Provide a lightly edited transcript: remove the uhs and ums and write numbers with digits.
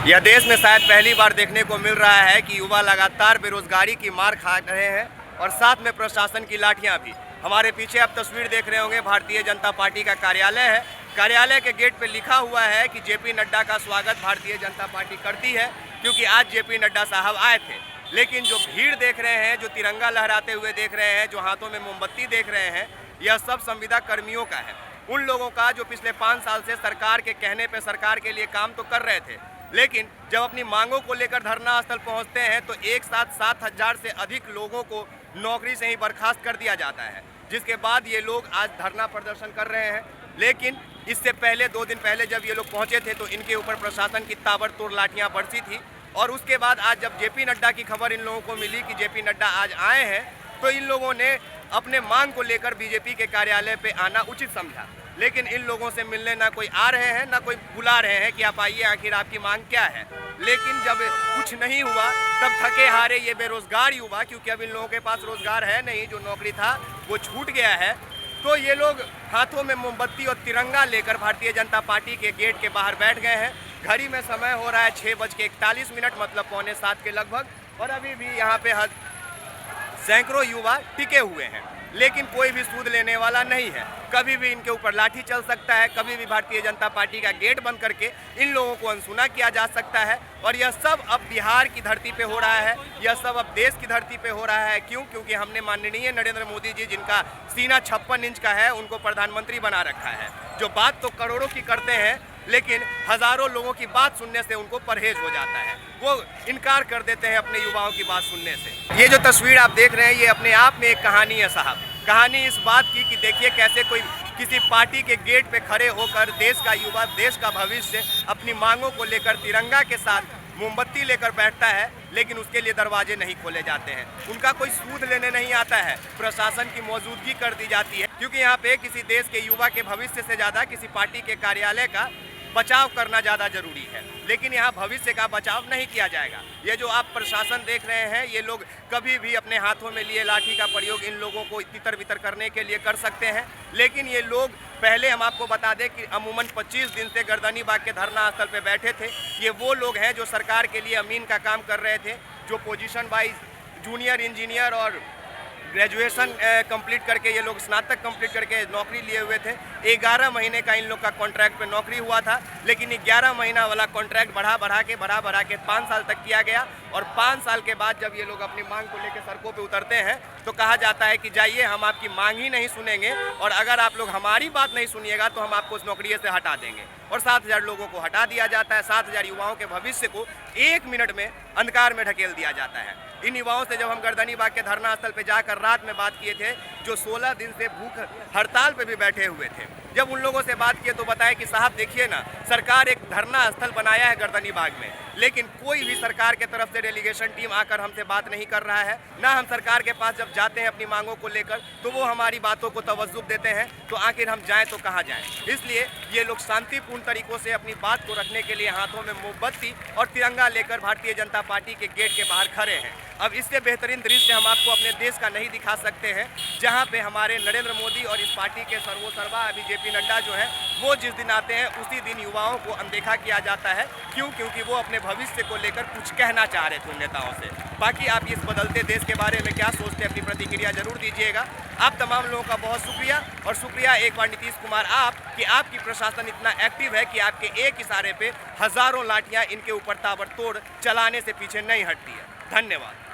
यह देश में शायद पहली बार देखने को मिल रहा है कि युवा लगातार बेरोजगारी की मार खा रहे हैं और साथ में प्रशासन की लाठियां भी। हमारे पीछे आप तस्वीर देख रहे होंगे, भारतीय जनता पार्टी का कार्यालय है। कार्यालय के गेट पे लिखा हुआ है कि जेपी नड्डा का स्वागत भारतीय जनता पार्टी करती है, क्योंकि आज जेपी नड्डा साहब आए थे। लेकिन जो भीड़ देख रहे हैं, जो तिरंगा लहराते हुए देख रहे हैं, जो हाथों में मोमबत्ती देख रहे हैं, यह सब संविदा कर्मियों का है। उन लोगों का जो पिछले 5 साल से सरकार के कहने पे सरकार के लिए काम तो कर रहे थे, लेकिन जब अपनी मांगों को लेकर धरना स्थल पहुंचते हैं तो एक साथ 7,000 से अधिक लोगों को नौकरी से ही बर्खास्त कर दिया जाता है, जिसके बाद ये लोग आज धरना प्रदर्शन कर रहे हैं। लेकिन इससे पहले 2 दिन पहले जब ये लोग पहुंचे थे तो इनके ऊपर प्रशासन की ताबड़तोड़ लाठियां बरसी थी। और उसके बाद आज जब जेपी नड्डा की खबर इन लोगों को मिली कि जेपी नड्डा आज आए हैं, तो इन लोगों ने अपने मांग को लेकर बीजेपी के कार्यालय पे आना उचित समझा। लेकिन इन लोगों से मिलने ना कोई आ रहे हैं, ना कोई बुला रहे हैं कि आप आइए, आखिर आपकी मांग क्या है। लेकिन जब कुछ नहीं हुआ तब थके हारे ये बेरोजगार युवा, क्योंकि अब इन लोगों के पास रोजगार है नहीं, जो नौकरी था वो छूट गया है, तो ये लोग हाथों में मोमबत्ती और तिरंगा लेकर भारतीय जनता पार्टी के गेट के बाहर बैठ गए हैं। घड़ी में समय हो रहा है 6:41, मतलब 6:45 के लगभग, और अभी भी यहाँ पे सैकड़ों युवा टिके हुए हैं। लेकिन कोई भी सूद लेने वाला नहीं है। कभी भी इनके ऊपर लाठी चल सकता है, कभी भी भारतीय जनता पार्टी का गेट बंद करके इन लोगों को अनसुना किया जा सकता है। और यह सब अब बिहार की धरती पे हो रहा है, यह सब अब देश की धरती पे हो रहा है। क्यों? क्योंकि हमने माननीय नरेंद्र मोदी जी, जिनका सीना 56 इंच का है, उनको प्रधानमंत्री बना रखा है। जो बात तो करोड़ों की करते हैं, लेकिन हजारों लोगों की बात सुनने से उनको परहेज हो जाता है। वो इनकार कर देते हैं अपने युवाओं की बात सुनने से। ये जो तस्वीर आप देख रहे हैं, ये अपने आप में एक कहानी है साहब। कहानी इस बात की कि देखिए कैसे कोई किसी पार्टी के गेट पे खड़े होकर देश का युवा, देश का भविष्य अपनी मांगों को लेकर तिरंगा के साथ मोमबत्ती लेकर बैठता है, लेकिन उसके लिए दरवाजे नहीं खोले जाते हैं। उनका कोई सूद लेने नहीं आता है, प्रशासन की मौजूदगी कर दी जाती है, क्योंकि यहाँ पे किसी देश के युवा के भविष्य से ज़्यादा किसी पार्टी के कार्यालय का बचाव करना ज़्यादा जरूरी है। लेकिन यहाँ भविष्य का बचाव नहीं किया जाएगा। ये जो आप प्रशासन देख रहे हैं, ये लोग कभी भी अपने हाथों में लिए लाठी का प्रयोग इन लोगों को तितर बितर करने के लिए कर सकते हैं। लेकिन ये लोग, पहले हम आपको बता दें कि अमूमन 25 दिन से गर्दनी बाग के धरना स्थल पे बैठे थे। ये वो लोग हैं जो सरकार के लिए अमीन का काम कर रहे थे, जो पोजीशन वाइज जूनियर इंजीनियर और ग्रेजुएशन कंप्लीट करके, ये लोग स्नातक कंप्लीट करके नौकरी लिए हुए थे। 11 महीने का इन लोग का कॉन्ट्रैक्ट पे नौकरी हुआ था, लेकिन 11 महीना वाला कॉन्ट्रैक्ट बढ़ा बढ़ा के 5 साल तक किया गया। और 5 साल के बाद जब ये लोग अपनी मांग को लेकर सड़कों पे उतरते हैं तो कहा जाता है कि जाइए, हम आपकी मांग ही नहीं सुनेंगे, और अगर आप लोग हमारी बात नहीं सुनिएगा तो हम आपको उस नौकरी से हटा देंगे। और 7,000 लोगों को हटा दिया जाता है। 7,000 युवाओं के भविष्य को 1 मिनट में अंधकार में ढकेल दिया जाता है। इन युवाओं से जब हम गर्दनी बाग के धरना स्थल पे जाकर रात में बात किए थे, जो 16 दिन से भूख हड़ताल पे भी बैठे हुए थे, जब उन लोगों से बात किए तो बताया कि साहब देखिए ना, सरकार एक धरना स्थल बनाया है गर्दनी बाग में, लेकिन कोई भी सरकार के तरफ से डेलीगेशन टीम आकर हमसे बात नहीं कर रहा है। ना हम सरकार के पास जब जाते हैं अपनी मांगों को लेकर तो वो हमारी बातों को तवज्जुह देते हैं, तो आखिर हम जाएं तो कहाँ जाएं। इसलिए ये लोग शांतिपूर्ण तरीकों से अपनी बात को रखने के लिए हाथों में मोमबत्ती और तिरंगा लेकर भारतीय जनता पार्टी के गेट के बाहर खड़े हैं। अब इससे बेहतरीन दृश्य हम आपको अपने देश का नहीं दिखा सकते हैं, जहाँ पे हमारे नरेंद्र मोदी और इस पार्टी के सर्वोसर्वा अभी जेपी नड्डा जो है, वो जिस दिन आते हैं उसी दिन युवाओं को अनदेखा किया जाता है। क्यों? क्योंकि वो अपने भविष्य को लेकर कुछ कहना चाह रहे थे उन नेताओं से। बाकी आप इस बदलते देश के बारे में क्या सोचते हैं, अपनी प्रतिक्रिया जरूर दीजिएगा। आप तमाम लोगों का बहुत शुक्रिया, और शुक्रिया एक बार नीतीश कुमार आप कि आपकी प्रशासन इतना एक्टिव है कि आपके एक इशारे पे हजारों लाठियां इनके ऊपर ताबड़तोड़ चलाने से पीछे नहीं हटती है। धन्यवाद।